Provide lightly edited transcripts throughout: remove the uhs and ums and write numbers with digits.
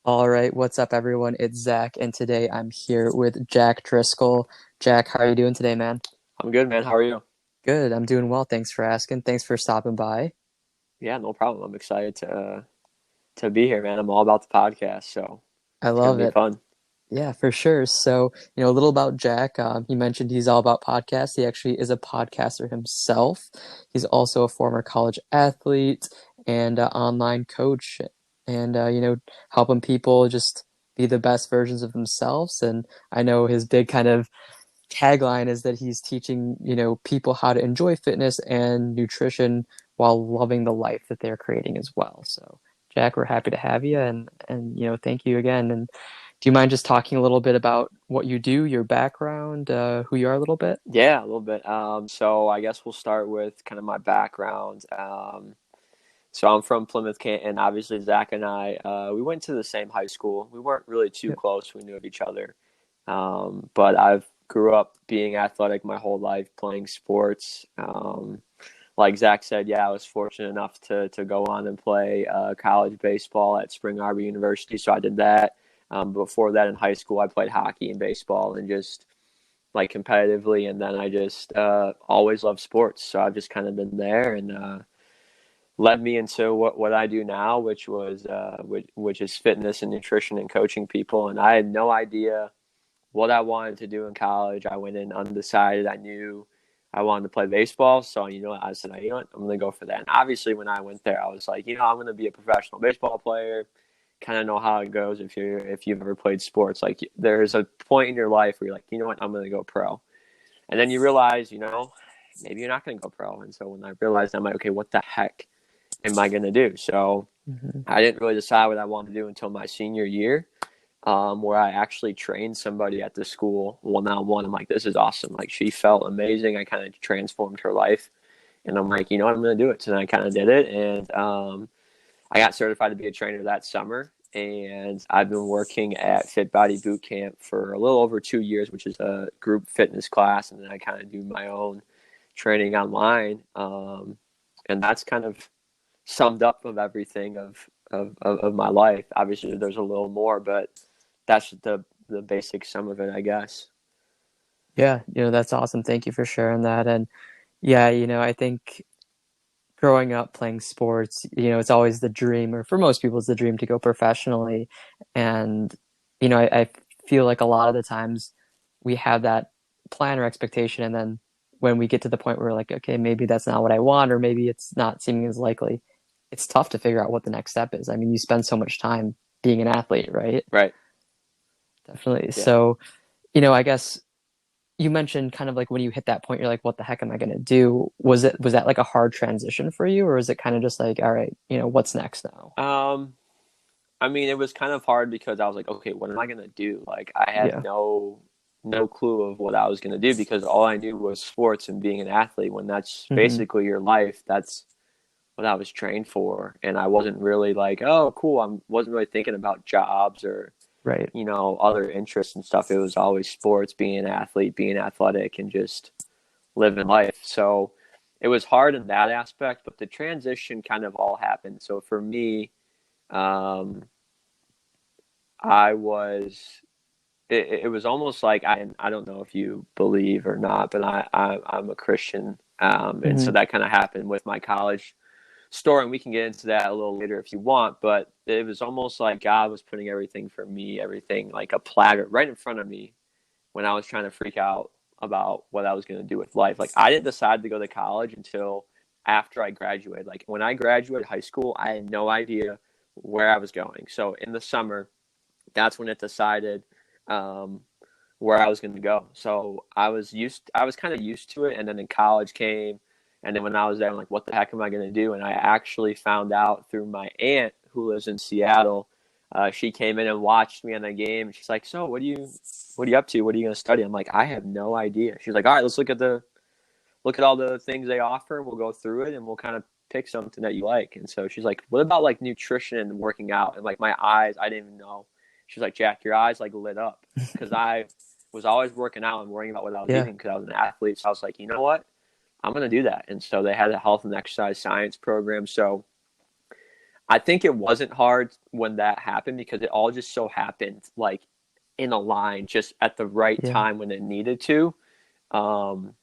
All right, what's up, everyone? It's Zach, and today I'm here with Jack Driscoll. Jack, how are you doing today, man? I'm good, man. How are you? Good, I'm doing well. Thanks for asking. Thanks for stopping by. Yeah, no problem. I'm excited to be here, man. I'm all about the podcast, so I it's gonna love be it. fun. Yeah, for sure. So, a little about Jack. He mentioned he's all about podcasts. He actually is a podcaster himself. He's also a former college athlete and online coach, and helping people just be the best versions of themselves. And I know his big kind of tagline is that he's teaching, people how to enjoy fitness and nutrition while loving the life that they're creating as well. So, Jack, we're happy to have you and thank you again. And do you mind just talking a little bit about what you do, your background, who you are a little bit? Yeah, a little bit. So I guess we'll start with kind of my background. So I'm from Plymouth, Canton. Obviously, Zach and I, we went to the same high school. We weren't really too Yep. close. We knew of each other. But I've grew up being athletic my whole life, playing sports. Like Zach said, yeah, I was fortunate enough to go on and play college baseball at Spring Arbor University. So I did that. Before that, in high school, I played hockey and baseball and just like competitively. And then I just always loved sports. So I've just kind of been there and led me into what I do now, which is fitness and nutrition and coaching people. And I had no idea what I wanted to do in college. I went in undecided. I knew I wanted to play baseball. So, I said, I'm going to go for that. And obviously, when I went there, I was like, I'm going to be a professional baseball player. Kind of know how it goes if you've ever played sports. Like, there's a point in your life where you're like, I'm going to go pro. And then you realize, maybe you're not going to go pro. And so when I realized, I'm like, okay, what the heck am I going to do? So Hmm. I didn't really decide what I wanted to do until my senior year, where I actually trained somebody at the school one on one. I'm like, this is awesome. Like, she felt amazing. I kind of transformed her life. And I'm like, I'm going to do it. So then I kind of did it. And I got certified to be a trainer that summer. And I've been working at Fit Body Boot Camp for a little over 2 years, which is a group fitness class. And then I kind of do my own training online. And that's kind of summed up of everything of my life. Obviously, there's a little more, but that's the basic sum of it, I guess. Yeah, that's awesome. Thank you for sharing that. And yeah, I think growing up playing sports, it's always the dream, or for most people, it's the dream to go professionally. And, I feel like a lot of the times we have that plan or expectation. And then when we get to the point where we're like, okay, maybe that's not what I want, or maybe it's not seeming as likely, it's tough to figure out what the next step is. I mean, you spend so much time being an athlete, right? Right. Definitely. Yeah. So, I guess you mentioned kind of like when you hit that point, you're like, what the heck am I going to do? Was that like a hard transition for you, or is it kind of just like, all right, what's next now? Um, I mean, it was kind of hard because I was like, okay, what am I gonna do? Like, I had Yeah. no clue of what I was gonna do because all I knew was sports and being an athlete. When that's Hmm. basically your life, that's what I was trained for, and I wasn't really like, oh, cool. I wasn't really thinking about jobs or Right. other interests and stuff. It was always sports, being an athlete, being athletic, and just living life. So it was hard in that aspect, but the transition kind of all happened. So for me, um, I was. It was almost like I don't know if you believe or not, but I'm a Christian, and so Hmm. that kind of happened with my college story, and we can get into that a little later if you want. But it was almost like God was putting everything for me, everything like a platter right in front of me when I was trying to freak out about what I was going to do with life. Like, I didn't decide to go to college until after I graduated. Like, when I graduated high school, I had no idea where I was going. So in the summer, that's when it decided um, where I was going to go. So I was kind of used to it. And then in college came, and then when I was there, I'm like, what the heck am I going to do? And I actually found out through my aunt who lives in Seattle. She came in and watched me on the game. She's like, so what are you up to? What are you going to study? I'm like, I have no idea. She's like, all right, let's look at all the things they offer. We'll go through it and we'll kind of pick something that you like. And so she's like, what about like nutrition and working out? And like my eyes, I didn't even know. She's like, Jack, your eyes like lit up because I was always working out and worrying about what I was Yeah. eating because I was an athlete. So I was like, you know what? I'm going to do that. And so they had a health and exercise science program. So I think it wasn't hard when that happened because it all just so happened like in a line just at the right Yeah, time when it needed to. Um,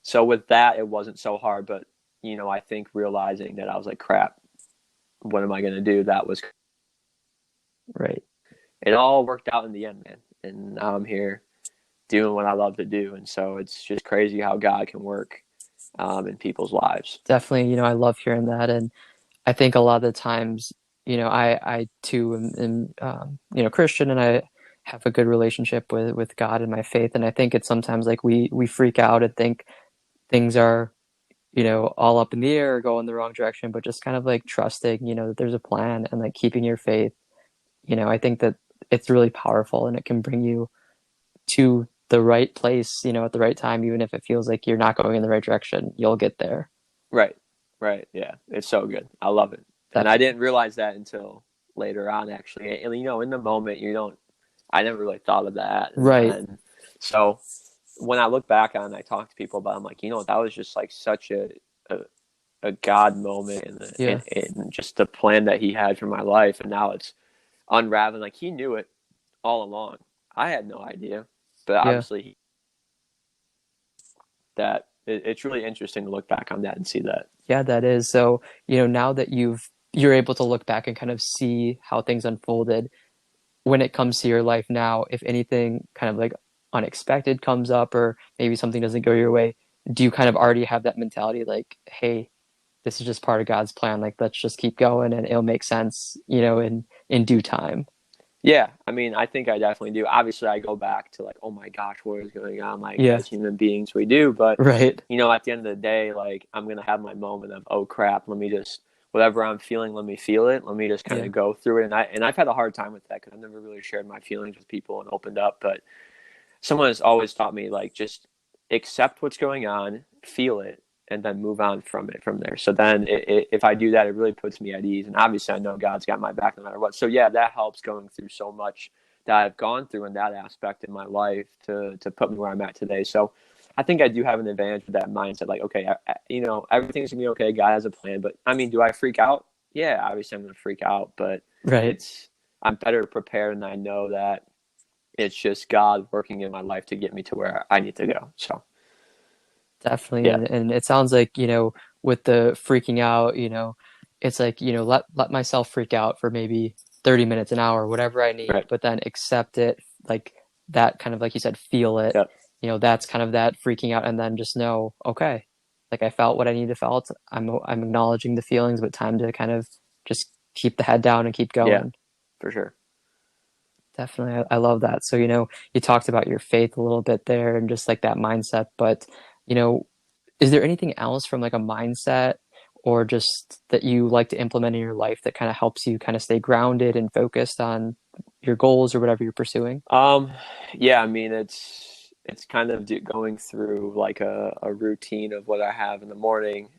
so with that, it wasn't so hard. But I think realizing that I was like, crap, what am I going to do? That was right. it. All worked out in the end, man. And now I'm here doing what I love to do. And so it's just crazy how God can work in people's lives. Definitely, I love hearing that. And I think a lot of the times, I too am Christian, and I have a good relationship with God and my faith. And I think it's sometimes like we freak out and think things are, all up in the air or go in the wrong direction, but just kind of like trusting, that there's a plan and like keeping your faith. I think that it's really powerful and it can bring you to the right place, at the right time, even if it feels like you're not going in the right direction, you'll get there. Right. Right. Yeah. It's so good. I love it. And I Definitely. didn't realize that until later on, actually. And, in the moment, I never really thought of that. Right. And so when I look back on it, I talk to people about it, I'm like, that was just like such a, a God moment Yeah. and just the plan that he had for my life. And now it's unraveling. Like he knew it all along. I had no idea. But Yeah. obviously, it's really interesting to look back on that and see that. Yeah, that is. So, now that you're able to look back and kind of see how things unfolded when it comes to your life now, if anything kind of like unexpected comes up or maybe something doesn't go your way, do you kind of already have that mentality like, hey, this is just part of God's plan. Like, let's just keep going and it'll make sense, in due time. Yeah, I mean, I think I definitely do. Obviously, I go back to like, oh my gosh, what is going on? Like, Yeah. as human beings, we do. But, Right. at the end of the day, like, I'm going to have my moment of, oh crap, let me just, whatever I'm feeling, let me feel it. Let me just kind Yeah. of go through it. And I've had a hard time with that because I've never really shared my feelings with people and opened up. But someone has always taught me, like, just accept what's going on, feel it, and then move on from it from there. So then if I do that, it really puts me at ease. And obviously, I know God's got my back no matter what. So yeah, that helps going through so much that I've gone through in that aspect in my life to put me where I'm at today. So I think I do have an advantage with that mindset. Like, okay, everything's gonna be okay. God has a plan. But I mean, do I freak out? Yeah, obviously I'm gonna freak out, but Right. I'm better prepared, and I know that it's just God working in my life to get me to where I need to go. So Definitely. yeah, And it sounds like, with the freaking out, it's like, let myself freak out for maybe 30 minutes, an hour, whatever I need, right, but then accept it, like that kind of, like you said, feel it, yep, that's kind of that freaking out. And then just know, okay, like I felt what I need to felt. I'm acknowledging the feelings, but time to kind of just keep the head down and keep yeah, going. for sure. Definitely. I love that. So, you talked about your faith a little bit there and just like that mindset, but, you know, is there anything else from like a mindset or just that you like to implement in your life that kind of helps you kind of stay grounded and focused on your goals or whatever you're pursuing? Um, yeah, I mean, it's kind of going through like a routine of what I have in the morning,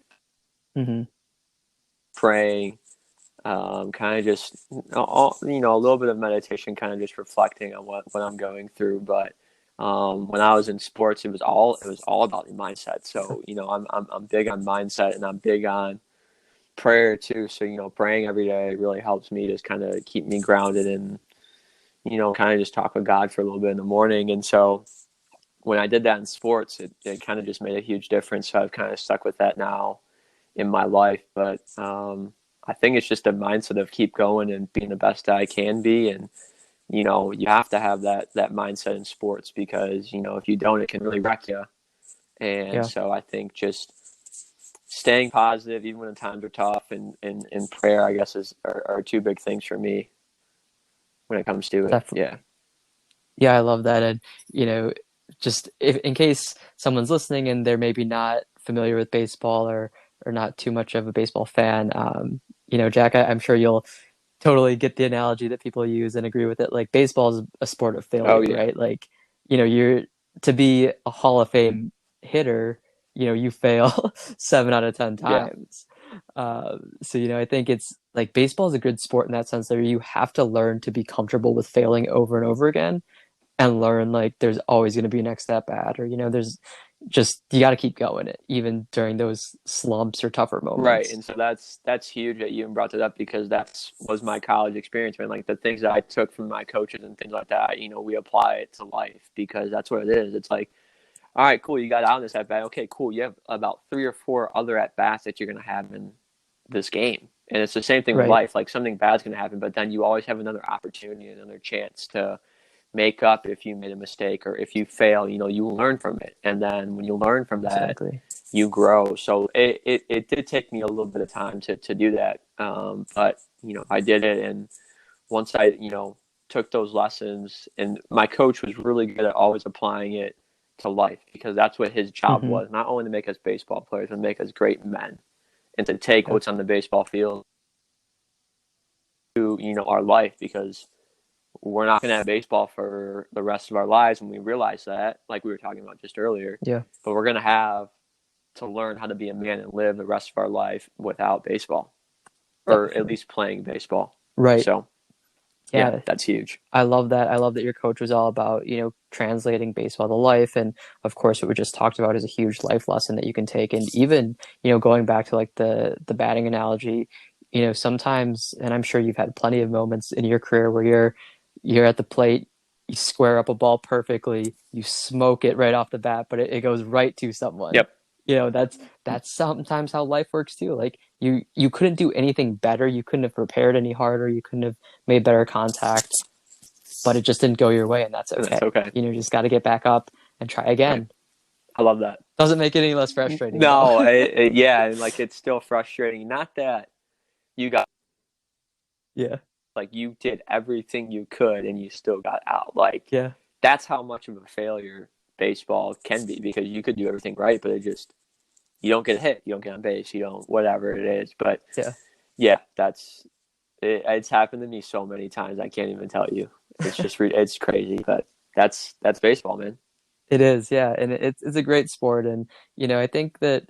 Hmm. praying, kind of just a little bit of meditation, kind of just reflecting on what I'm going through. But when I was in sports, it was all about the mindset. So I'm big on mindset, and I'm big on prayer too. So praying every day really helps me just kind of keep me grounded and kind of just talk with God for a little bit in the morning. And so when I did that in sports, it kind of just made a huge difference. So I've kind of stuck with that now in my life. But I think it's just a mindset of keep going and being the best that I can be. And, you have to have that mindset in sports because, if you don't, it can really wreck you. And Yeah, so I think just staying positive, even when the times are tough, and prayer, I guess, are two big things for me when it comes to it. definitely. Yeah. Yeah, I love that. And, you know, just if in case someone's listening and they're maybe not familiar with baseball or not too much of a baseball fan, Jack, I'm sure you'll totally get the analogy that people use and agree with it. Like baseball is a sport of Oh, failure, yeah. right? Like, you're to be a Hall of Fame hitter, you fail 7 out of 10 Yeah. times. So, I think it's like baseball is a good sport in that sense that you have to learn to be comfortable with failing over and over again and learn like there's always going to be next at bat or, there's just you got to keep going it even during those slumps or tougher Right. moments. And so that's huge that you even brought that up, because that's was my college experience, man. Like the things that I took from my coaches and things like that, we apply it to life, because that's what it is. It's like, all right, cool, you got out in this at bat. Okay, cool. You have about 3 or 4 other at bats that you're gonna have in this game. And it's the same thing with Right. life. Like something bad's gonna happen, but then you always have another opportunity, another chance to make up if you made a mistake, or if you fail, you learn from it. And then when you learn from that, Exactly. you grow. So it did take me a little bit of time to do that. But, I did it. And once I, took those lessons, and my coach was really good at always applying it to life, because that's what his job Hmm. was, not only to make us baseball players, but make us great men, and to take Yep. what's on the baseball field to, our life, because we're not going to have baseball for the rest of our lives. And we realize that, like we were talking about just earlier, Yeah. but we're going to have to learn how to be a man and live the rest of our life without baseball, or at Definitely. least playing baseball. Right. So, yeah, Yeah. that's huge. I love that. I love that your coach was all about, translating baseball to life. And of course, what we just talked about is a huge life lesson that you can take. And even, going back to like the batting analogy, sometimes, and I'm sure you've had plenty of moments in your career where you're at the plate, you square up a ball perfectly, you smoke it right off the bat, but it goes right to someone. Yep. That's sometimes how life works too. Like you couldn't do anything better, you couldn't have prepared any harder, you couldn't have made better contact, but it just didn't go your way, and that's And that's okay. okay. You just got to get back up and try Right. again. I love that. Doesn't make it any less frustrating though. No, yeah. And like, it's still frustrating. Not that you got, Yeah. like, you did everything you could and you still got out. Like, Yeah. that's how much of a failure baseball can be, because you could do everything right, but you don't get a hit, you don't get on base, you don't, whatever it is. But Yeah. yeah, it's happened to me so many times. I can't even tell you. It's just, it's crazy, but that's baseball, man. It is, yeah, and it's a great sport, and I think that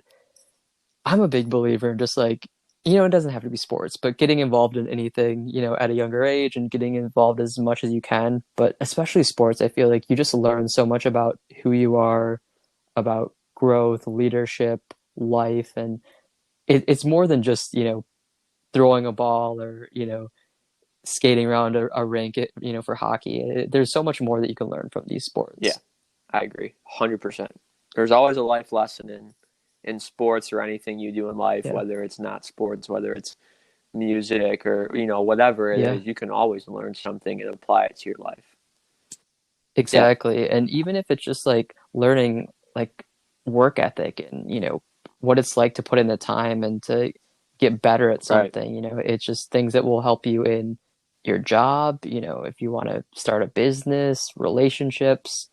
I'm a big believer in just like, it doesn't have to be sports, but getting involved in anything, at a younger age and getting involved as much as you can. But especially sports, I feel like you just learn so much about who you are, about growth, leadership, life, and it's more than just, throwing a ball or, skating around a rink, for hockey. There's so much more that you can learn from these Yeah, sports. I agree 100%. There's always a life lesson in sports, or anything you do in life, Yeah. whether it's not sports, whether it's music, or whatever it Yeah. is. You can always learn something and apply it to your life. Yeah, Exactly. And even if it's just like learning like work ethic and, what it's like to put in the time and to get better at right. something, it's just things that will help you in your job, if you want to start a business, relationships,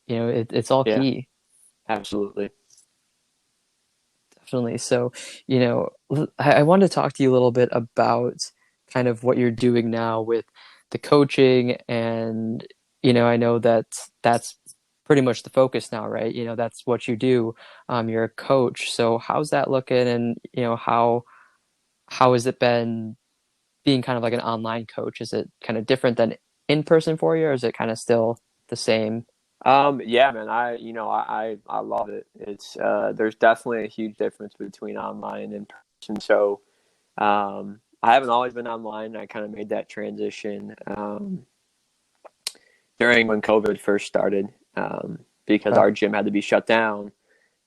it's all Yeah, key. absolutely. Definitely. So, I wanted to talk to you a little bit about kind of what you're doing now with the coaching. And, I know that that's pretty much the focus now, right? That's what you do. You're a coach. So how's that looking? And, how has it been being kind of like an online coach? Is it kind of different than in person for you, or is it kind of still the same? Yeah, man, I love it. It's there's definitely a huge difference between online and in person. So, I haven't always been online. I kind of made that transition during when COVID first started, because Okay. our gym had to be shut down.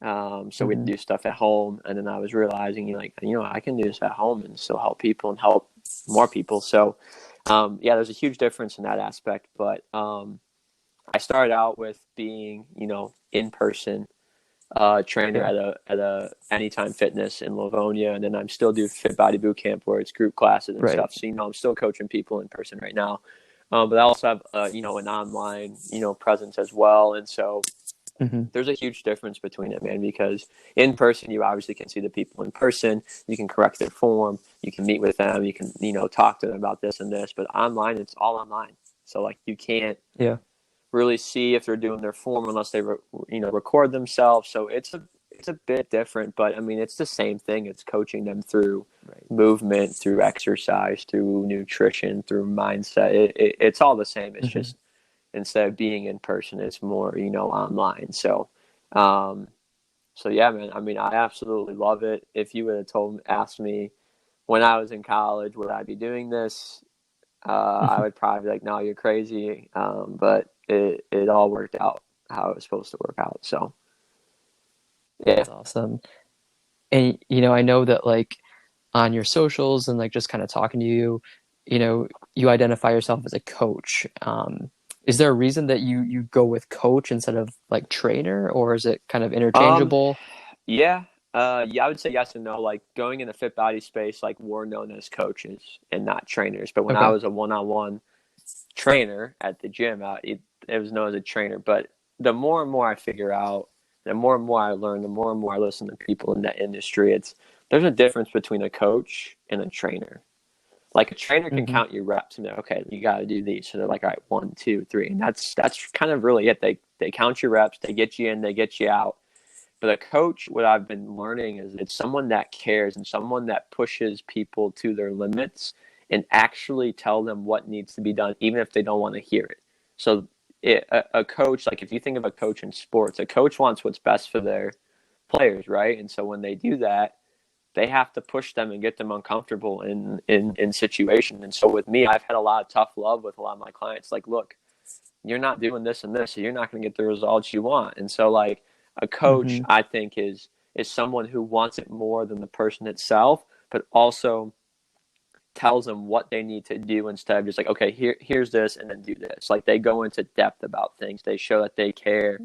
So we had Hmm. to do stuff at home. And then I was realizing, I can do this at home and still help people and help more people. So, yeah, there's a huge difference in that aspect. But I started out with being, in person trainer Yeah. at a Anytime Fitness in Livonia, and then I'm still do Fit Body Boot Camp, where it's group classes and Right. stuff. So, I'm still coaching people in person right now, but I also have an online presence as well. And so Hmm. there's a huge difference between it, man, because in person you obviously can see the people in person, you can correct their form, you can meet with them, you can talk to them about this and this. But online, it's all online, so like you can't Yeah. really see if they're doing their form unless they record themselves. So it's a bit different, but I mean it's the same thing. It's coaching them through Right. movement, through exercise, through nutrition, through mindset. It's all the same. It's Hmm. just instead of being in person, it's more online. So Um, so yeah, man, I mean, I absolutely love it. If you would have asked me when I was in college, would I be doing this? I would probably be like, no, you're crazy. But it all worked out how it was supposed to work out. So yeah. That's awesome. And I know that like on your socials and like just kind of talking to you, you identify yourself as a coach. Is there a reason that you go with coach instead of like trainer, or is it kind of Um, interchangeable? yeah. Yeah, I would say yes and no. Like going in the fit body space, like we're known as coaches and not trainers. But when I Okay. was a one-on-one trainer at the gym, it was known as a trainer. But the more and more I figure out, the more and more I learn, the more and more I listen to people in that industry, there's a difference between a coach and a trainer. Like a trainer can Hmm. count your reps and be like, okay, you got to do these. So they're like, all right, 1, 2, 3, and that's kind of really it. They count your reps, they get you in, they get you out. But a coach, what I've been learning is it's someone that cares and someone that pushes people to their limits and actually tell them what needs to be done, even if they don't want to hear it. So a coach, like if you think of a coach in sports, a coach wants what's best for their players, right? And so when they do that, they have to push them and get them uncomfortable in situations. And so with me, I've had a lot of tough love with a lot of my clients. Like, look, you're not doing this and this, so you're not going to get the results you want. And so like a coach, Hmm. I think is someone who wants it more than the person itself, but also tells them what they need to do instead of just like, okay, here's this and then do this. Like they go into depth about things. They show that they care.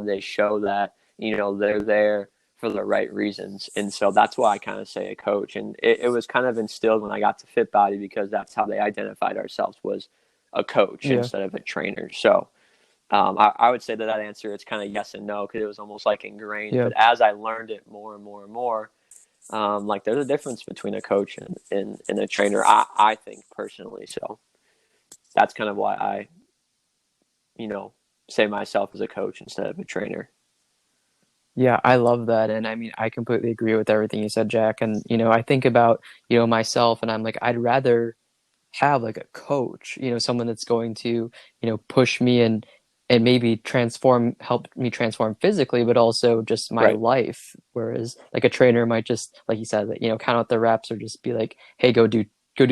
They show that, they're there for the right reasons. And so that's why I kind of say a coach. And it was kind of instilled when I got to Fit Body because that's how they identified ourselves was a coach Yeah. instead of a trainer. So I would say that answer it's kind of yes and no because it was almost like ingrained. Yeah. But as I learned it more and more and more, like there's a difference between a coach and a trainer. I think personally, so that's kind of why I you know say myself as a coach instead of a trainer. Yeah, I love that. And I mean, I completely agree with everything you said, Jack. And, I think about, myself and I'm like, I'd rather have like a coach, someone that's going to, push me and maybe help me transform physically, but also just my Right, life. Whereas like a trainer might just, like you said, like, count out the reps or just be like, hey, go do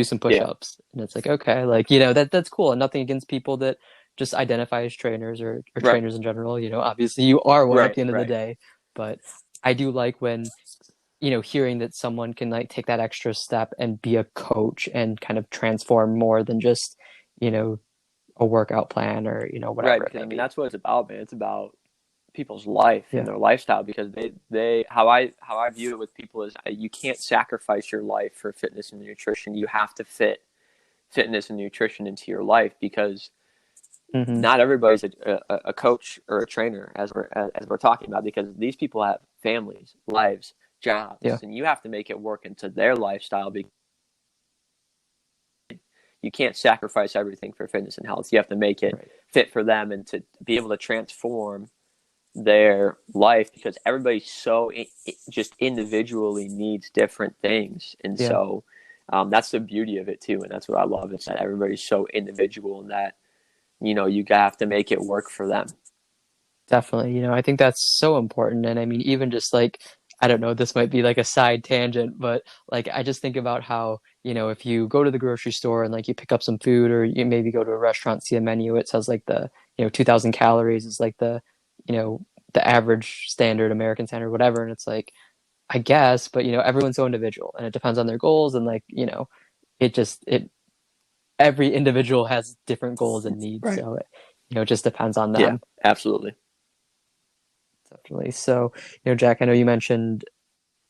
some yeah, push-ups. And it's like, okay, like, that's cool. And nothing against people that just identify as trainers or right, trainers in general. Obviously you are one at right, the end of the right, day, but I do like when hearing that someone can like take that extra step and be a coach and kind of transform more than just, you know, a workout plan or, right. whatever it Because I may mean be. that's what it's about, man. It's about people's life and Yeah. their lifestyle because they how I view it with people is you can't sacrifice your life for fitness and nutrition. You have to fit fitness and nutrition into your life because Hmm. not everybody's a coach or a trainer as we're talking about because these people have families, lives, Yeah. jobs, and you have to make it work into their lifestyle because you can't sacrifice everything for fitness and health. You have to make it Right. fit for them and to be able to transform their life because everybody just individually needs different things and Yeah. so that's the beauty of it too and that's what I love is that everybody's so individual and that you have to make it work for them. Definitely. I think that's so important. And I mean, even just like, I don't know, this might be like a side tangent, but like, I just think about how, if you go to the grocery store and like you pick up some food or you maybe go to a restaurant, see a menu, it says like the, 2000 calories is like you know, the average standard, American standard, whatever. And it's like, I guess, but everyone's so individual and it depends on their goals. And like, every individual has different goals and needs. Right. So it just depends on Yeah, them. absolutely. Definitely. So, Jack, I know you mentioned,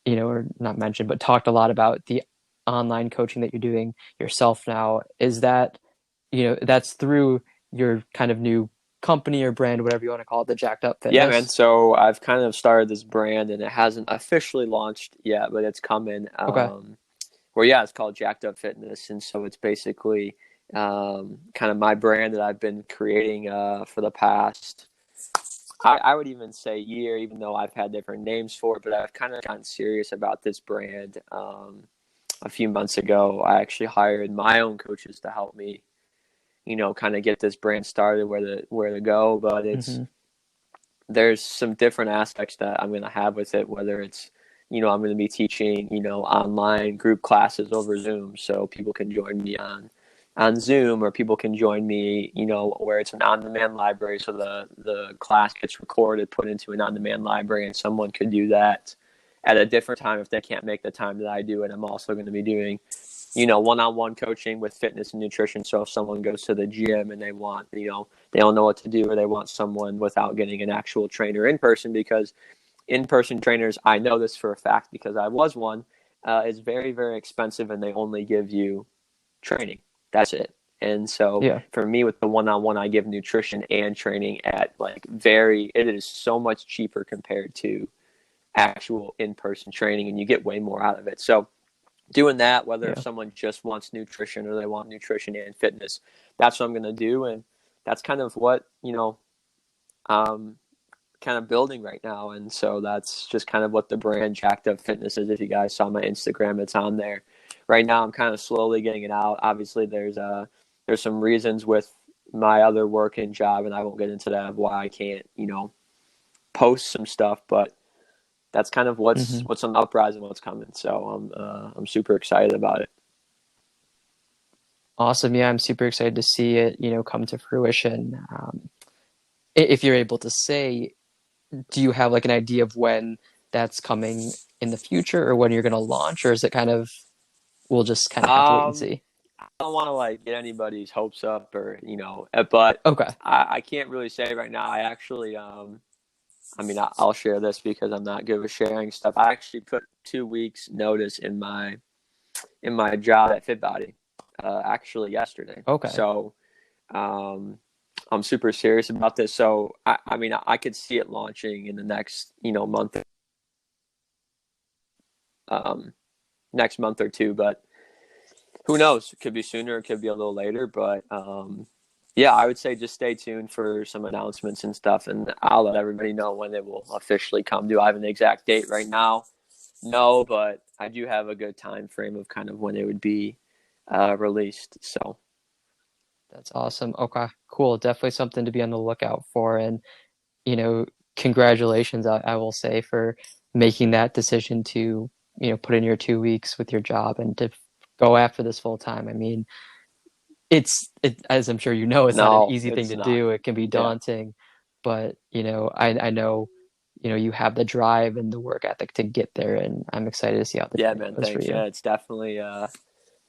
or not mentioned, but talked a lot about the online coaching that you're doing yourself now. Is that, that's through your kind of new company or brand, whatever you want to call it, the Jacked Up Yeah, man. Fitness? So I've kind of started this brand and it hasn't officially launched yet, but it's coming. Okay. Where yeah, it's called JACKDUP FITNESS, and so it's basically kind of my brand that I've been creating for the past. I would even say year, even though I've had different names for it, but I've kind of gotten serious about this brand. A few months ago, I actually hired my own coaches to help me, kind of get this brand started where to go. But it's Hmm. there's some different aspects that I'm going to have with it, whether it's, I'm going to be teaching, online group classes over Zoom. So people can join me on Zoom, or people can join me, where it's an on-demand library. So the class gets recorded, put into an on-demand library, and someone could do that at a different time if they can't make the time that I do. And I'm also going to be doing, one-on-one coaching with fitness and nutrition. So if someone goes to the gym and they want, they don't know what to do, or they want someone without getting an actual trainer in person, because in-person trainers, I know this for a fact because I was one, is very, very expensive, and they only give you training. That's it. And so Yeah. for me, with the one-on-one, I give nutrition and training at it is so much cheaper compared to actual in-person training, and you get way more out of it. So doing that, whether if someone just wants nutrition or they want nutrition and fitness, that's what I'm going to do. And that's kind of what, kind of building right now. And so that's just kind of what the brand JACKDUP Fitness is. If you guys saw my Instagram, it's on there. Right now, I'm kind of slowly getting it out. Obviously, there's some reasons with my other work and job, and I won't get into that, of why I can't, post some stuff. But that's kind of what's on the uprising, what's coming. So I'm super excited about it. Awesome. Yeah, I'm super excited to see it, come to fruition. If you're able to say, do you have an idea of when that's coming in the future, or when you're going to launch, or is it we'll just kind of have to wait and see? I don't want to get anybody's hopes up, or but Okay. I can't really say right now. I actually I'll share this because I'm not good with sharing stuff. I actually put 2 weeks notice in my job at FitBody, actually yesterday. Okay. So I'm super serious about this. So I could see it launching in the next month, next month or two, but who knows? It could be sooner, it could be a little later, but yeah, I would say just stay tuned for some announcements and stuff, and I'll let everybody know when it will officially come. Do I have an exact date right now? No, but I do have a good time frame of kind of when it would be released. So that's awesome. Okay, cool. Definitely something to be on the lookout for. And, congratulations, I will say, for making that decision to, put in your 2 weeks with your job and to go after this full time. I mean, as I'm sure it's not an easy thing to do. It can be daunting, but I know you have the drive and the work ethic to get there, and I'm excited to see how the yeah, man, goes thanks. for you. Yeah, it's definitely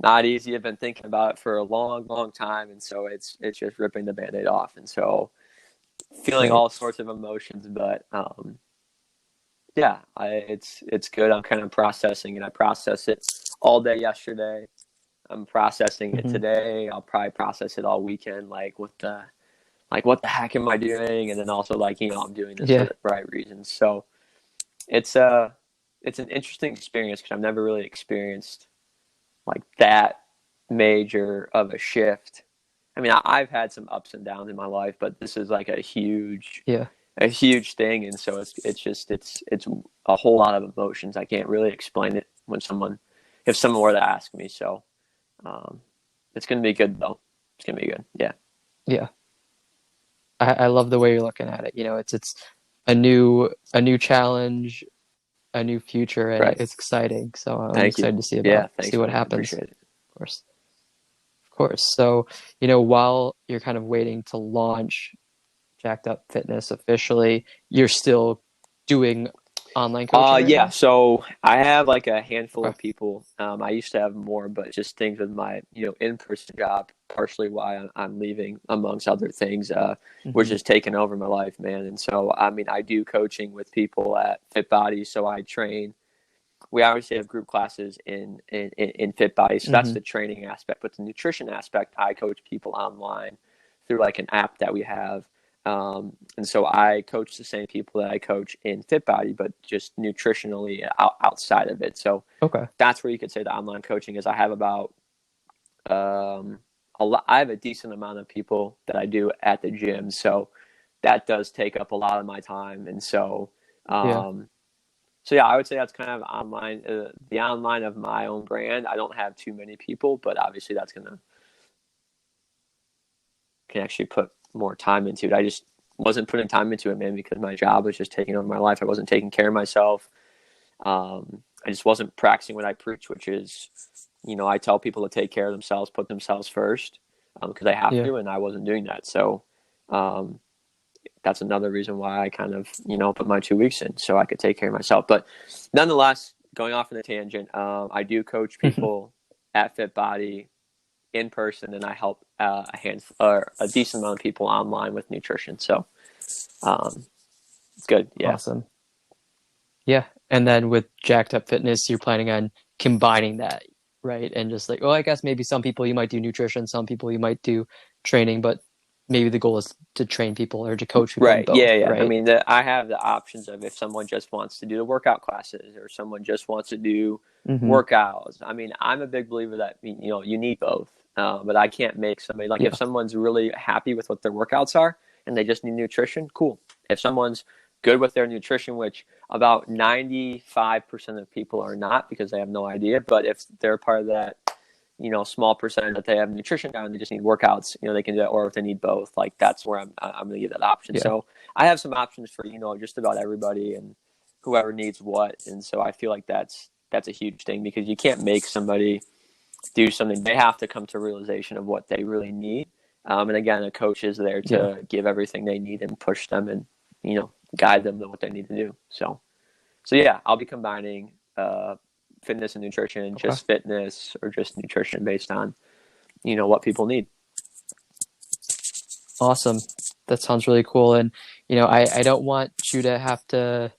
not easy. I've been thinking about it for a long, long time, and so it's just ripping the Band-Aid off, and so feeling all sorts of emotions, but yeah, it's good. I'm kind of processing it. I processed it all day yesterday. I'm processing it today. I'll probably process it all weekend. What the heck am I doing? And then also I'm doing this for the right reasons. So it's an interesting experience because I've never really experienced that major of a shift. I mean, I've had some ups and downs in my life, but this is a huge thing, and so it's a whole lot of emotions. I can't really explain it if someone were to ask me. So it's gonna be good though. It's gonna be good. Yeah. I love the way you're looking at it. It's a new challenge, a new future, and it's exciting. So I'm excited to see see what happens. Appreciate it. Of course. So while you're kind of waiting to launch JACKDUP Fitness officially, you're still doing online coaching right yeah. now? So I have a handful of people. I used to have more, but just things with my in-person job, partially why I'm leaving, amongst other things, which is taking over my life, man. And so I do coaching with people at FitBody. So I train. We obviously have group classes in FitBody, so that's the training aspect. But the nutrition aspect, I coach people online through an app that we have. And so I coach the same people that I coach in FitBody, but just nutritionally outside of it. So that's where you could say the online coaching is. I have about I have a decent amount of people that I do at the gym, so that does take up a lot of my time. And so so yeah, I would say that's kind of online, the online of my own brand. I don't have too many people, but obviously can actually put more time into it. wasn't putting time into it, man, because my job was just taking over my life. I wasn't taking care of myself. I just wasn't practicing what I preach, which is, I tell people to take care of themselves, put themselves first, because I have Yeah. to, and I wasn't doing that. So that's another reason why I kind of, put my 2 weeks in so I could take care of myself. But nonetheless, going off on a tangent, I do coach people at Fit Body in person, and I help a decent amount of people online with nutrition. So it's good. Yeah. Awesome. Yeah. And then with Jacked Up Fitness, you're planning on combining that, right? And just like, well, I guess maybe some people you might do nutrition, some people you might do training, but maybe the goal is to train people or to coach people in Right. Yeah. both, Yeah. I right? mean, I have the options of if someone just wants to do the workout classes or someone just wants to do Mm-hmm. workouts. I mean, I'm a big believer that, you need both. But I can't make somebody like if Yeah. someone's really happy with what their workouts are and they just need nutrition, cool. If someone's good with their nutrition, which about 95% of people are not because they have no idea, but if they're part of that, small percentage that they have nutrition down, they just need workouts, they can do that, or if they need both, like that's where I'm going to give that option. Yeah. So I have some options for, just about everybody and whoever needs what. And so I feel like that's a huge thing because you can't make somebody do something. They have to come to a realization of what they really need. And again, a coach is there Yeah. to give everything they need and push them and, guide them to what they need to do. So yeah, I'll be combining, fitness and nutrition, Okay. just fitness or just nutrition based on, what people need. Awesome. That sounds really cool. And, I don't want you to have to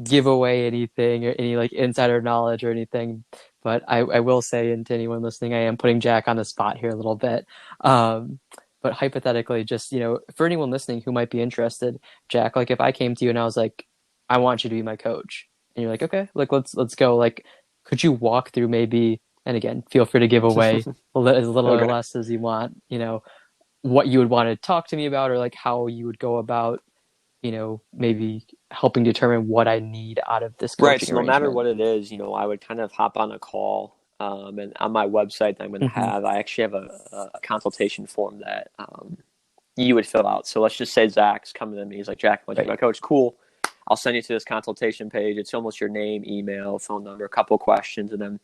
give away anything or any like insider knowledge or anything, but I will say, and to anyone listening, I am putting Jack on the spot here a little bit. But hypothetically, just, for anyone listening who might be interested, Jack, like if I came to you and I was like, I want you to be my coach, and you're like, okay, like let's go. Like, could you walk through maybe, and again, feel free to give away as little or Okay. less as you want, what you would want to talk to me about, or like how you would go about, maybe helping determine what I need out of this Right. coaching So no matter arrangement. what it is, I would kind of hop on a call. And on my website that I'm going to Mm-hmm. have, I actually have a consultation form that you would fill out. So let's just say Zach's coming to me. He's like, Jack, I want you to be Right. my coach. Cool. I'll send you to this consultation page. It's almost your name, email, phone number, a couple of questions. And then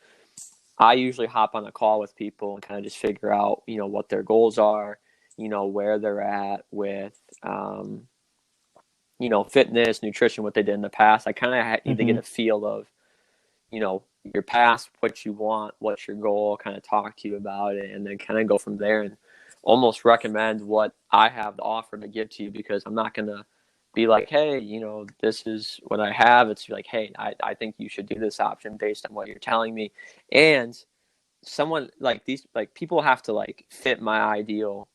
I usually hop on a call with people and kind of just figure out, what their goals are, where they're at with, fitness, nutrition, what they did in the past. I kind of need to Mm-hmm. get a feel of, your past, what you want, what's your goal, kind of talk to you about it, and then kind of go from there and almost recommend what I have to offer to give to you because I'm not going to be like, hey, this is what I have. It's like, hey, I think you should do this option based on what you're telling me. And someone like these, like people have to like fit my ideal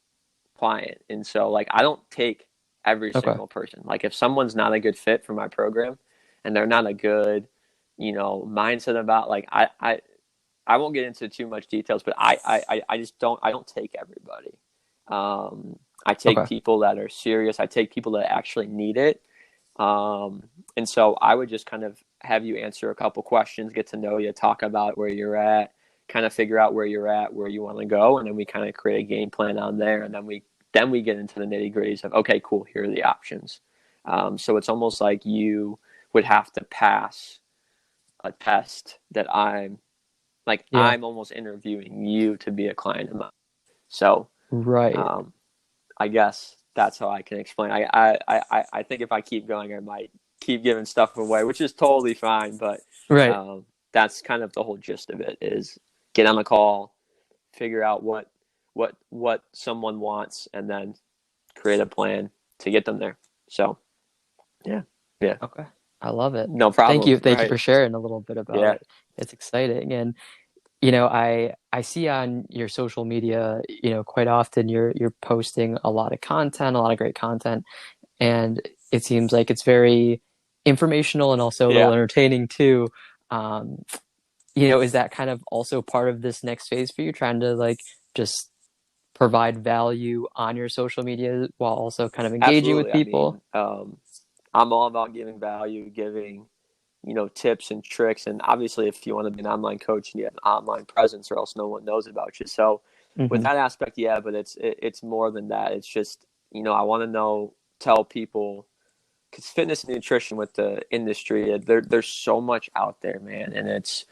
client. And so like, I don't take every Okay. single person. Like if someone's not a good fit for my program and they're not a good, mindset about like, I won't get into too much details, but I just I don't take everybody. I take Okay. people that are serious. I take people that actually need it. And so I would just kind of have you answer a couple questions, get to know you, talk about where you're at, kind of figure out where you're at, where you want to go, and then we kind of create a game plan on there, and then we get into the nitty gritties of okay, cool, here are the options. So it's almost like you would have to pass a test that Yeah. I'm almost interviewing you to be a client of mine. So Right. um, I guess that's how I can explain. I think if I keep going, I might keep giving stuff away, which is totally fine. But Right. that's kind of the whole gist of it: is get on the call, figure out what someone wants, and then create a plan to get them there. So yeah, yeah, Okay. I love it. no Thank problem. you. Thank you Right? for sharing a little bit about Yeah, it. It's exciting. And I see on your social media, quite often you're posting a lot of content, a lot of great content, and it seems like it's very informational and also a little yeah. entertaining too. Um, is that kind of also part of this next phase for you, trying to like just provide value on your social media while also kind of engaging with Absolutely. I people? mean, I'm all about giving value, giving, tips and tricks. And obviously, if you want to be an online coach, you have an online presence, or else no one knows about you. So, with Hmm. that aspect, yeah, but it's more than that. It's just, I want to know tell people, because fitness and nutrition with the industry, there's so much out there, man, and it's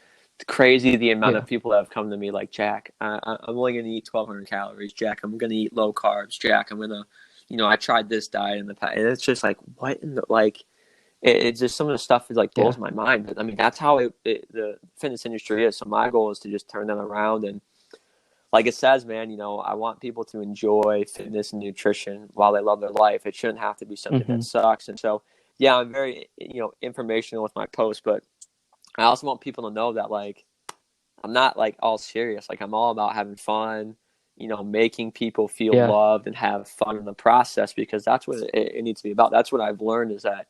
crazy the amount of Yeah. people that have come to me like, Jack, I'm only going to eat 1,200 calories. Jack, I'm going to eat low carbs. Jack, I'm going to, I tried this diet in the past, and it's just like, what in the like. It's just some of the stuff is like Yeah. blows my mind. But I mean, that's how the fitness industry is. So my goal is to just turn that around. And like it says, man, I want people to enjoy fitness and nutrition while they love their life. It shouldn't have to be something that Hmm. sucks. And so, yeah, I'm very, informational with my posts, but I also want people to know that like I'm not like all serious. Like I'm all about having fun, making people feel Yeah. loved and have fun in the process, because that's what it needs to be about. That's what I've learned, is that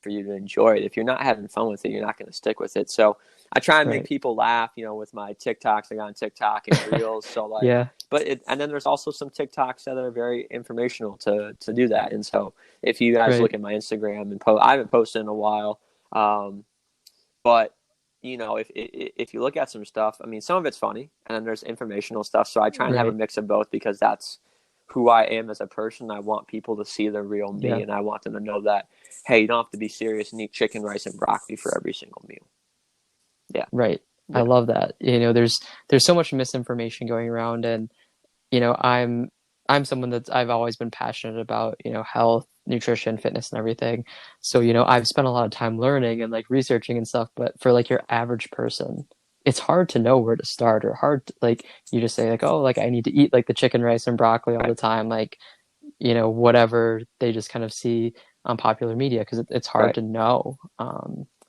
for you to enjoy it. If you're not having fun with it, you're not going to stick with it. So I try and make Right. people laugh, with my TikToks. I got on TikTok and Reels. So like, Yeah. and then there's also some TikToks that are very informational to do that. And so if you guys Right. look at my Instagram and I haven't posted in a while, but if you look at some stuff, I mean, some of it's funny and then there's informational stuff. So I try and have a Right. mix of both, because that's who I am as a person. I want people to see the real me, Yeah. and I want them to know that, hey, you don't have to be serious and eat chicken, rice, and broccoli for every single meal. Yeah. Right. I Yeah. love that. There's so much misinformation going around, and I'm someone that's I've always been passionate about, health, nutrition, fitness, and everything. So, I've spent a lot of time learning and like researching and stuff, but for like your average person, it's hard to know where to start, or hard to, like you just say like, oh, like I need to eat like the chicken, rice, and broccoli all Right. the time, like, whatever they just kind of see on popular media, because it's hard Right. to know.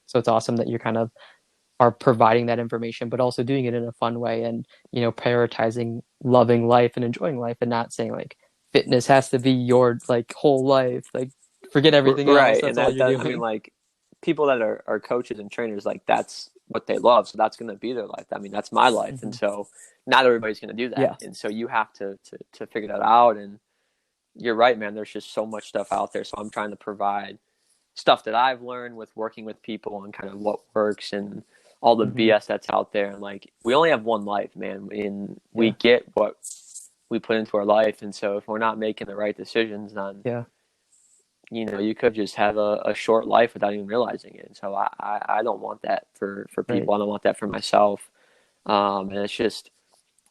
So it's awesome that you're kind of are providing that information, but also doing it in a fun way, and prioritizing loving life and enjoying life, and not saying like fitness has to be your like whole life, like forget everything else, Right. that's And all that you're does, I mean, doing. like people that are coaches and trainers, like that's what they love. So that's going to be their life. I mean, that's my life. And Hmm. so not everybody's going to do that. Yeah. And so you have to figure that out. And you're right, man. There's just so much stuff out there. So I'm trying to provide stuff that I've learned with working with people and kind of what works and all the Hmm. BS that's out there. And like, we only have one life, man. And we Yeah. get what we put into our life. And so if we're not making the right decisions, then, Yeah. you could just have a short life without even realizing it. And so I don't want that for Right. people. I don't want that for myself. And it's just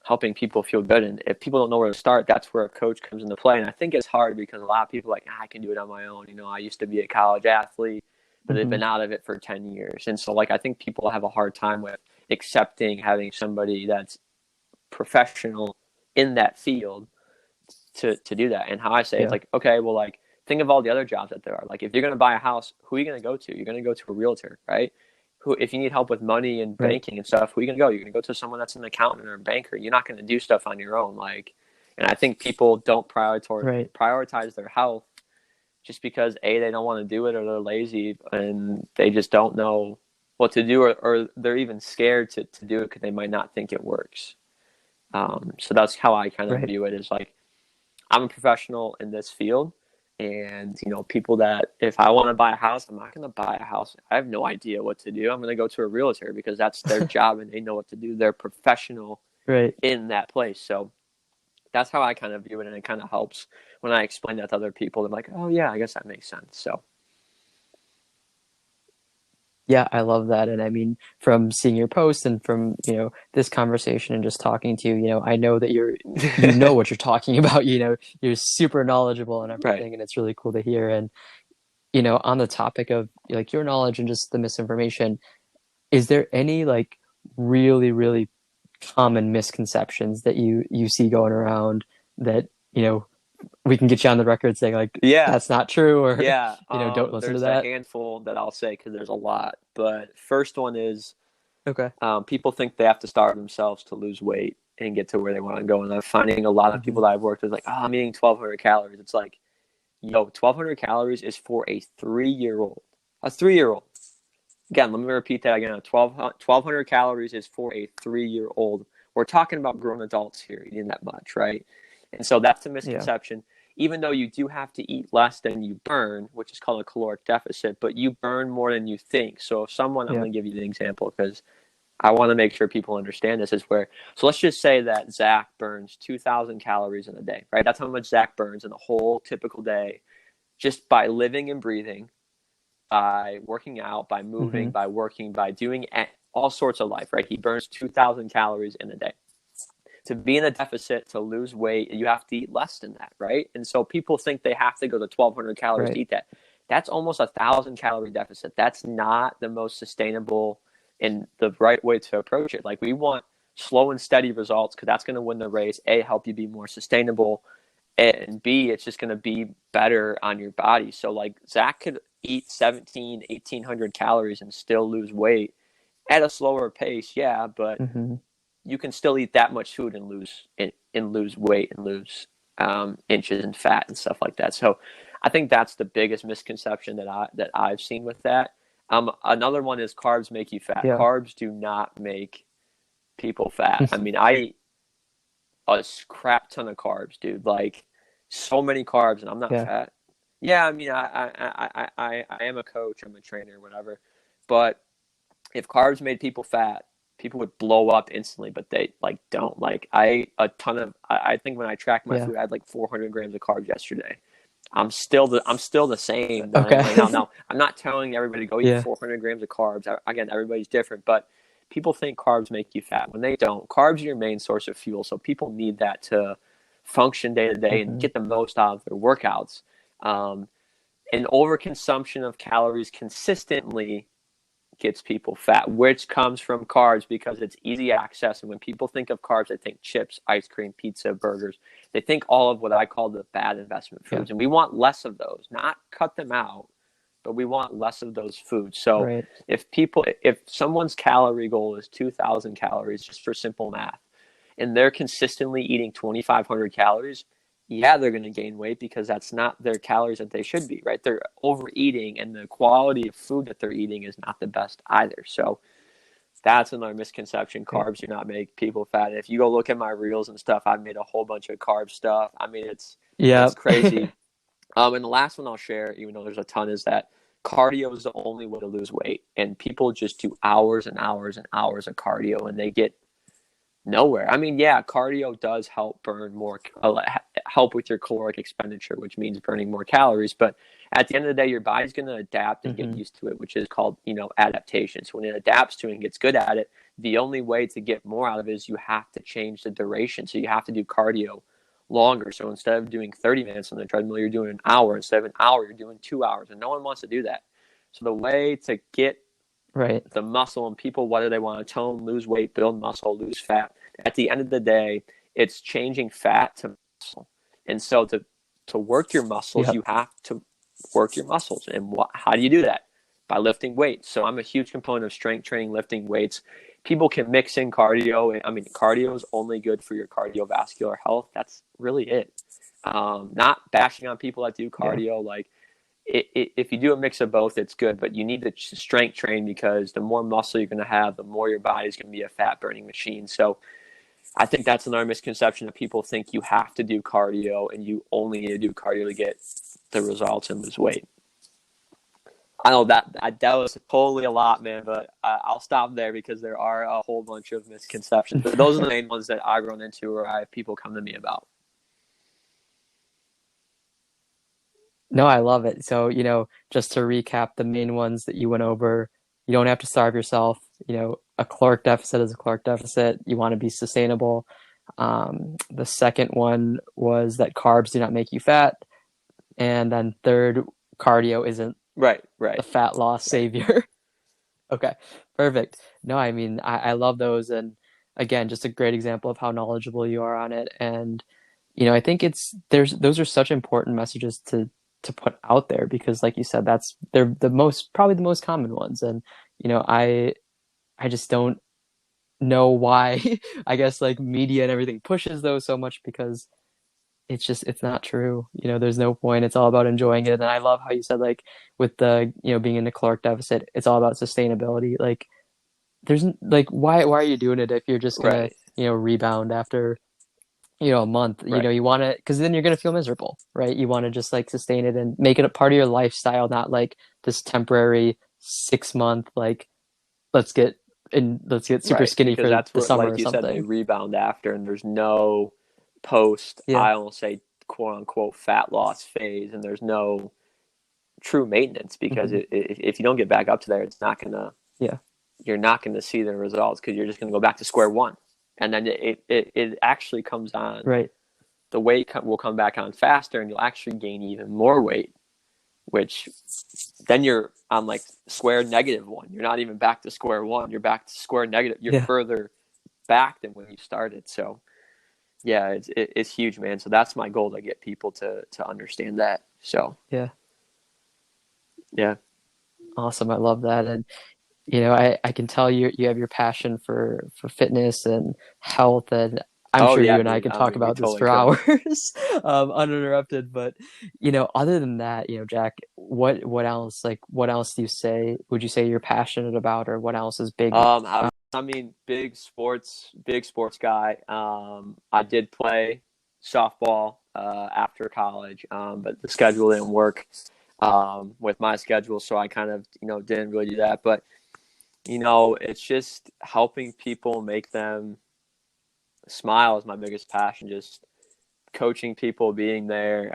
helping people feel good. And if people don't know where to start, that's where a coach comes into play. And I think it's hard because a lot of people are like, I can do it on my own. I used to be a college athlete, but they've Hmm. been out of it for 10 years. And so like, I think people have a hard time with accepting having somebody that's professional in that field to do that. And how I say it's Yeah. like, okay, well, like think of all the other jobs that there are. Like if you're going to buy a house, who are you going to go to? You're going to go to a realtor, right? Who, if you need help with money and Right. banking and stuff, who are you going to go? You're going to go to someone that's an accountant or a banker. You're not going to do stuff on your own. Like, and I think people don't Right. prioritize their health just because they don't want to do it, or they're lazy and they just don't know what to do, or they're even scared to do it because they might not think it works. So that's how I kind of Right. view it, is like, I'm a professional in this field. And, people that if I want to buy a house, I'm not going to buy a house. I have no idea what to do. I'm going to go to a realtor because that's their job and they know what to do. They're professional Right. in that place. So that's how I kind of view it. And it kind of helps when I explain that to other people. They're like, oh, yeah, I guess that makes sense. So, Yeah, I love that. And I mean, from seeing your post and from, this conversation and just talking to you, I know that you know what you're talking about, you're super knowledgeable and right. everything. And it's really cool to hear. And, on the topic of like your knowledge and just the misinformation, is there any like really, really common misconceptions that you see going around that, we can get you on the record saying like, Yeah. that's not true, or, Yeah. don't listen to There's a that? handful that I'll say because there's a lot. But first one is, Okay. people think they have to starve themselves to lose weight and get to where they want to go. And I'm finding a lot of Hmm. people that I've worked with like, oh, I'm eating 1,200 calories. It's like, yo, 1,200 calories is for a 3-year old. A 3-year old. Again, let me repeat that again. 1,200 calories is for a 3-year old. We're talking about grown adults here eating that much, right? And so that's a Yeah. misconception. Even though you do have to eat less than you burn, which is called a caloric deficit, but you burn more than you think. So if someone, I'm Yeah. going to give you an example because I want to make sure people understand this is where, so let's just say that Zach burns 2,000 calories in a day, right? That's how much Zach burns in a whole typical day just by living and breathing, by working out, by moving, Mm-hmm. by working, by doing all sorts of life, right? He burns 2,000 calories in a day. To be in a deficit, to lose weight, you have to eat less than that, right? And so people think they have to go to 1,200 calories to Right. eat that. That's almost 1,000 calorie deficit. That's not the most sustainable and the right way to approach it. Like we want slow and steady results because that's going to win the race. A, help you be more sustainable, and B, it's just going to be better on your body. So like Zach could eat 17, 1,800 calories and still lose weight at a slower pace, yeah, but Mm-hmm. you can still eat that much food and lose weight and lose inches and fat and stuff like that. So I think that's the biggest misconception that I've seen with that. Another one is carbs make you fat. Yeah. Carbs do not make people fat. I mean, I eat a crap ton of carbs, dude. Like so many carbs, and I'm not Yeah. fat. Yeah, I mean, I am a coach, I'm a trainer, whatever. But if carbs made people fat, people would blow up instantly, but they like don't. Like I ate a ton of. I think when I tracked my Yeah. food, I had like 400 grams of carbs yesterday. I'm still the same that I am Okay. right now. Now I'm not telling everybody to go eat Yeah. 400 grams of carbs. Again, everybody's different, but people think carbs make you fat when they don't. Carbs are your main source of fuel, so people need that to function day to day and Mm-hmm. get the most out of their workouts. Um, an overconsumption of calories consistently gets people fat, which comes from carbs because it's easy access. And when people think of carbs, they think chips, ice cream, pizza, burgers. They think all of what I call the bad investment Yeah. foods. And we want less of those, not cut them out, but we want less of those foods. So Right. if someone's calorie goal is 2,000 calories, just for simple math, and they're consistently eating 2,500 calories, yeah, they're going to gain weight because that's not their calories that they should be, right? They're overeating, and the quality of food that they're eating is not the best either. So that's another misconception. Right. Carbs do not make people fat. And if you go look at my reels and stuff, I've made a whole bunch of carb stuff. I mean, Yeah. it's crazy. And the last one I'll share, even though there's a ton, is that cardio is the only way to lose weight. And people just do hours and hours and hours of cardio, and they get nowhere. I mean, yeah, cardio does help burn more, help with your caloric expenditure, which means burning more calories. But at the end of the day, your body's going to adapt and get Mm-hmm. used to it, which is called, adaptation. So when it adapts to it and gets good at it, the only way to get more out of it is you have to change the duration. So you have to do cardio longer. So instead of doing 30 minutes on the treadmill, you're doing an hour. Instead of an hour, you're doing 2 hours. And no one wants to do that. So the way to get Right. the muscle and people, whether they want to tone, lose weight, build muscle, lose fat, at the end of the day, it's changing fat to muscle. And so to work your muscles, Yep. you have to work your muscles. And how do you do that? By lifting weights. So I'm a huge component of strength training, lifting weights. People can mix in cardio. I mean, cardio is only good for your cardiovascular health. That's really it. Not bashing on people that do Yeah. cardio. Like, if you do a mix of both, it's good, but you need to strength train because the more muscle you're going to have, the more your body's going to be a fat burning machine. So I think that's another misconception that people think you have to do cardio and you only need to do cardio to get the results and lose weight. I know that was totally a lot, man, but I'll stop there because there are a whole bunch of misconceptions. But those are the main ones that I've run into or I have people come to me about. No, I love it. So, just to recap the main ones that you went over, you don't have to starve yourself. A caloric deficit is a caloric deficit. You want to be sustainable. The second one was that carbs do not make you fat. And then third, cardio isn't Right. the fat loss savior. Okay, perfect. No, I mean, I love those. And again, just a great example of how knowledgeable you are on it. And, I think those are such important messages to put out there because like you said, they're probably the most common ones. And, I just don't know why, I guess like media and everything pushes those so much because it's not true. There's no point. It's all about enjoying it. And I love how you said like with the, being in the caloric deficit, it's all about sustainability. Like there's like, why are you doing it if you're just gonna, Right. rebound after, a month? Right. You want to, because then you're gonna feel miserable, right? You want to just like sustain it and make it a part of your lifestyle, not like this temporary 6 month like let's get and let's get super Right, skinny because for that's the what, summer like or you said, they something. rebound after, and there's no post, Yeah. I won't say quote unquote fat loss phase, and there's no true maintenance because Hmm. if you don't get back up to there, it's not gonna Yeah. you're not gonna see the results because you're just gonna go back to square one, and then it actually comes on. Right. The weight will come back on faster, and you'll actually gain even more weight, which then you're on like square negative one. You're not even back to square one. You're back to square negative. You're Yeah. further back than when you started. So yeah, it's huge, man. So that's my goal, to get people to understand that. So Yeah. yeah. Awesome. I love that. And I can tell you have your passion for fitness and health, and I'm Oh sure yeah, you and I dude. can I talk mean, we about this totally for could. hours, uninterrupted. But other than that, Jack, what else? Like, what else would you say you're passionate about, or what else is big? I mean, big sports guy. I did play softball after college, but the schedule didn't work with my schedule, so I kind of didn't really do that. But it's just helping people, make them smile is my biggest passion. Just coaching people, being there.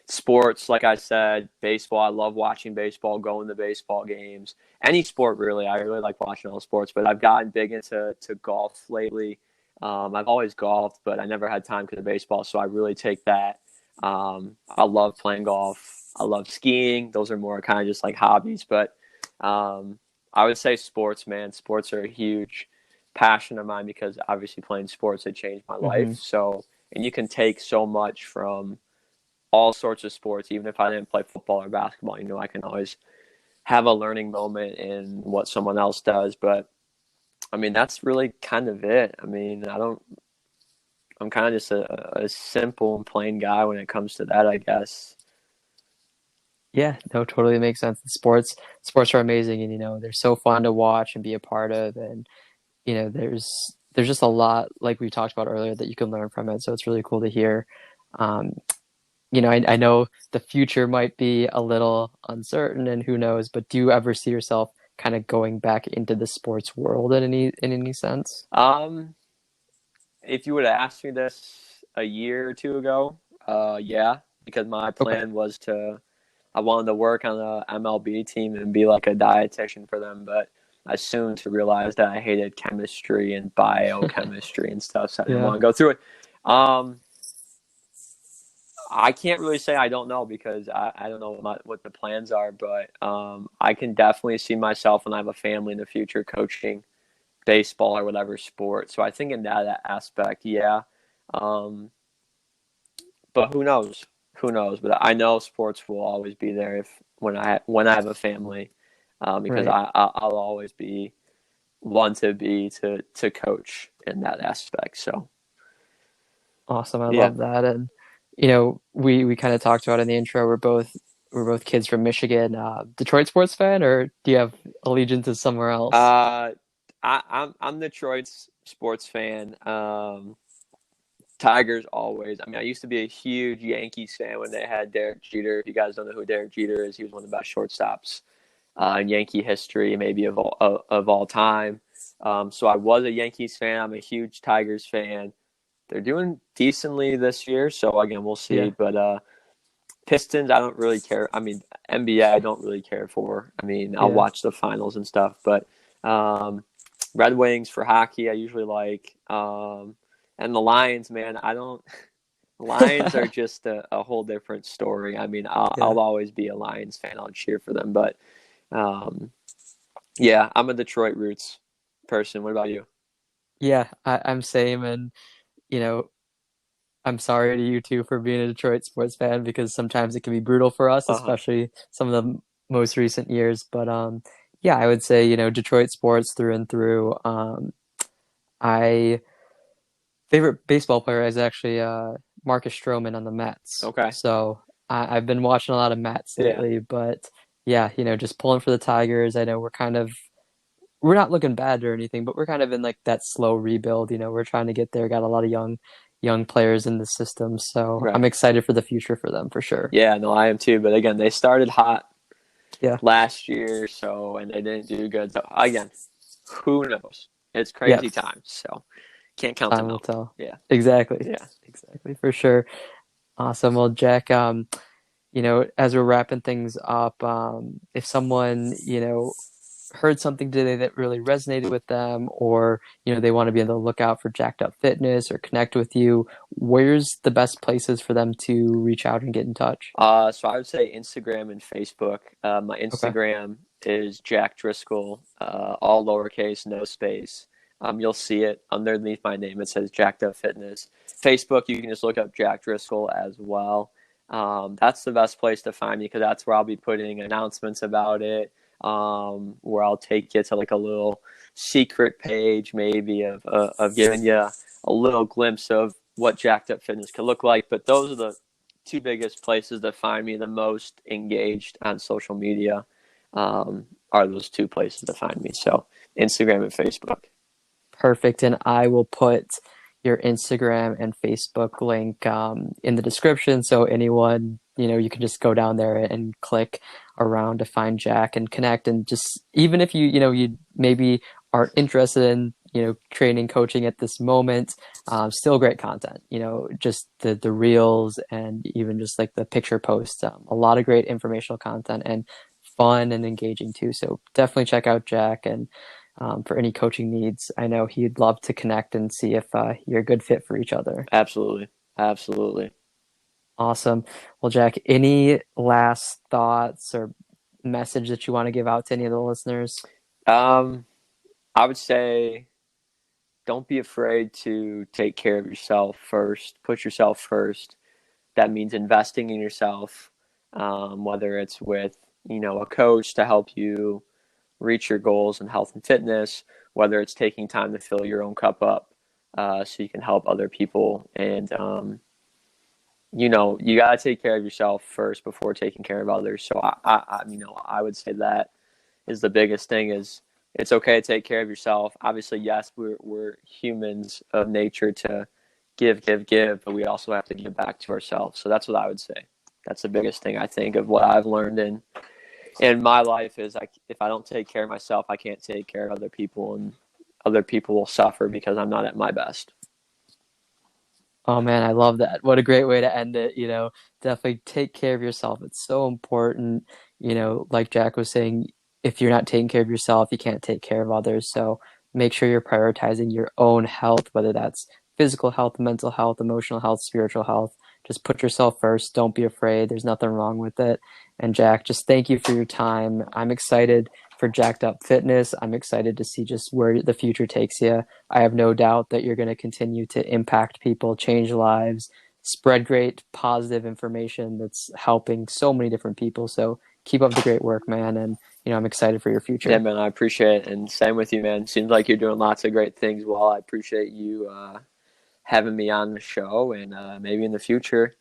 Sports, like I said, baseball. I love watching baseball, going to baseball games. Any sport, really. I really like watching all sports, but I've gotten big into golf lately. I've always golfed, but I never had time because of baseball, so I really take that. I love playing golf. I love skiing. Those are more kind of just like hobbies, but I would say sports, man. Sports are a huge passion of mine because obviously playing sports, it changed my life. Hmm. So, and you can take so much from all sorts of sports. Even if I didn't play football or basketball, I can always have a learning moment in what someone else does. But I mean, that's really kind of it. I mean, I'm kind of just a simple and plain guy when it comes to that, I guess. Yeah, no, totally makes sense. Sports are amazing, and they're so fun to watch and be a part of, and there's just a lot, like we talked about earlier, that you can learn from it. So it's really cool to hear. Um, I know the future might be a little uncertain, and who knows, but do you ever see yourself kind of going back into the sports world in any sense? Um, if you would have asked me this a year or two ago, yeah, because my Okay. plan was I wanted to work on a MLB team and be like a dietitian for them, but I soon to realize that I hated chemistry and biochemistry and stuff, so I didn't Yeah. want to go through it. Um, I can't really say I don't know because I don't know what the plans are, but I can definitely see myself when I have a family in the future coaching baseball or whatever sport. So I think in that aspect, yeah. Um, but who knows? Who knows? But I know sports will always be there if when I have a family, because Right. I'll always be want to be to coach in that aspect. So Awesome. I yeah. love that. And we kind of talked about in the intro, we're both kids from Michigan. Detroit sports fan, or do you have allegiance somewhere else? Uh, I'm Detroit's sports fan. Tigers always. I mean, I used to be a huge Yankees fan when they had Derek Jeter. If you guys don't know who Derek Jeter is, he was one of the best shortstops in Yankee history, maybe of all time. So I was a Yankees fan. I'm a huge Tigers fan. They're doing decently this year, so again, we'll see. Yeah. But Pistons, I don't really care. I mean, NBA, I don't really care for. I mean, I'll Yeah. watch the finals and stuff, but um, Red Wings for hockey, I usually like. And the Lions, man, I don't. Lions are just a whole different story. I mean, Yeah. I'll always be a Lions fan. I'll cheer for them, but um, yeah, I'm a Detroit roots person. What about you? Yeah. I'm same, and you know, I'm sorry to you too for being a Detroit sports fan, because sometimes it can be brutal for us, Uh huh. especially some of the most recent years. But yeah, I would say Detroit sports through and through. I favorite baseball player is actually Marcus Stroman on the Mets. Okay. So I've been watching a lot of Mets Yeah. lately. But yeah, just pulling for the Tigers. I know we're not looking bad or anything, but we're kind of in like that slow rebuild. We're trying to get there. Got a lot of young players in the system, so I'm Right. excited for the future for them for sure. Yeah. No, I am too. But again, they started hot Yeah, last year, so and they didn't do good. So again, Who knows? It's Yep, crazy times, so can't count time them will out. tell. Yeah, Exactly. yeah. Exactly, for sure. Awesome. Well, Jack, as we're wrapping things up, if someone, heard something today that really resonated with them, or, they want to be on the lookout for Jacked Up Fitness or connect with you, where's the best places for them to reach out and get in touch? So I would say Instagram and Facebook. My Okay. Instagram is Jack Driscoll, all lowercase, no space. You'll see it underneath my name. It says JACKDUP FITNESS. Facebook, you can just look up Jack Driscoll as well. That's the best place to find me because that's where I'll be putting announcements about it. Where I'll take you to like a little secret page, maybe of giving you a little glimpse of what Jacked Up Fitness could look like. But those are the two biggest places that find me the most engaged on social media. Are those two places to find me. So Instagram and Facebook. Perfect. And I will put your Instagram and Facebook link in the description. So anyone, you can just go down there and click around to find Jack and connect. And just even if you maybe aren't interested in, training, coaching at this moment, still great content, just the reels and even just like the picture posts, a lot of great informational content and fun and engaging too. So definitely check out Jack. And for any coaching needs, I know he'd love to connect and see if you're a good fit for each other. Absolutely. Absolutely. Awesome. Well, Jack, any last thoughts or message that you want to give out to any of the listeners? Um, I would say don't be afraid to take care of yourself first. Put yourself first. That means investing in yourself, whether it's with, a coach to help you reach your goals in health and fitness, whether it's taking time to fill your own cup up so you can help other people. And, you got to take care of yourself first before taking care of others. So, I would say that is the biggest thing is it's okay to take care of yourself. Obviously, yes, we're humans of nature to give, but we also have to give back to ourselves. So that's what I would say. That's the biggest thing I think of what I've learned in my life is if I don't take care of myself, I can't take care of other people, and other people will suffer because I'm not at my best. Oh man, I love that. What a great way to end it. Definitely take care of yourself. It's so important. Like Jack was saying, if you're not taking care of yourself, you can't take care of others. So make sure you're prioritizing your own health, whether that's physical health, mental health, emotional health, spiritual health. Just put yourself first. Don't be afraid. There's nothing wrong with it. And Jack, just thank you for your time. I'm excited for Jacked Up Fitness. I'm excited to see just where the future takes you. I have no doubt that you're going to continue to impact people, change lives, spread great positive information that's helping so many different people. So keep up the great work, man. And, I'm excited for your Yeah, future. man, I appreciate it. And same with you, man. Seems like you're doing lots of great things. Well, I appreciate you having me on the show. And maybe in the future,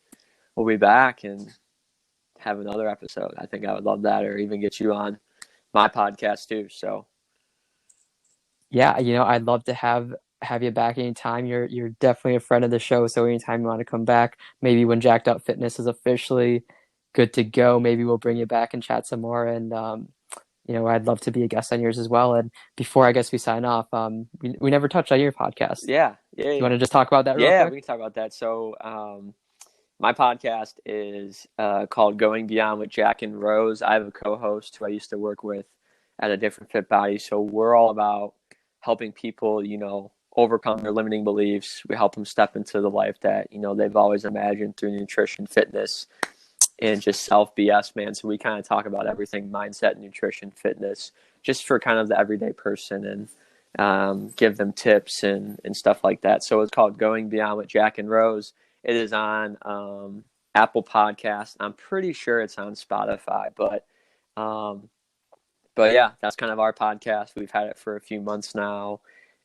we'll be back and have another episode. I think I would love that, or even get you on my podcast too. So, Yeah, I'd love to have you back anytime. You're definitely a friend of the show. So anytime you want to come back, maybe when Jacked Up Fitness is officially good to go, maybe we'll bring you back and chat some more. And I'd love to be a guest on yours as well. And before I guess we sign off, we never touched on your podcast. yeah, yeah, You yeah. want to just talk about that real Yeah, quick? we can talk about that. So, my podcast is called Going Beyond with Jack and Rose. I have a co-host who I used to work with at a different fit body. So we're all about helping people, overcome their limiting beliefs. We help them step into the life that, they've always imagined through nutrition, fitness, and just self BS, man. So we kind of talk about everything mindset, nutrition, fitness, just for kind of the everyday person and give them tips and stuff like that. So it's called Going Beyond with Jack and Rose. It is on Apple Podcast. I'm pretty sure it's on Spotify, um, but yeah, that's kind of our podcast. We've had it for a few months now,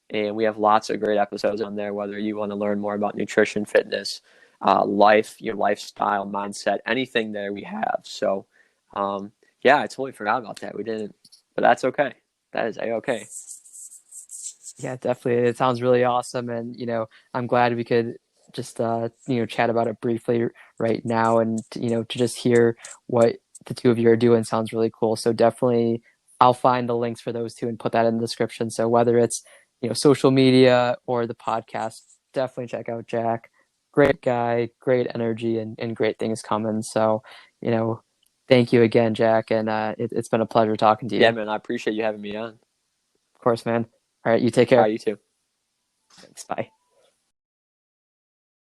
and we have lots of great episodes on there. Whether you want to learn more about nutrition, fitness, life, your lifestyle, mindset, anything there we have. So, yeah, I totally forgot about that. We didn't, but that's okay. That is a-okay. Yeah, definitely. It sounds really awesome. And, I'm glad we could just, chat about it briefly right now. And, to just hear what the two of you are doing sounds really cool. So definitely I'll find the links for those two and put that in the description. So whether it's, social media or the podcast, definitely check out Jack. Great guy, great energy, and great things coming. So, you know, thank you again, Jack, and it's been a pleasure talking to you. Yeah, Of man, I appreciate you having me on. course, man. All right, you take All care. right, you too. Thanks. Bye.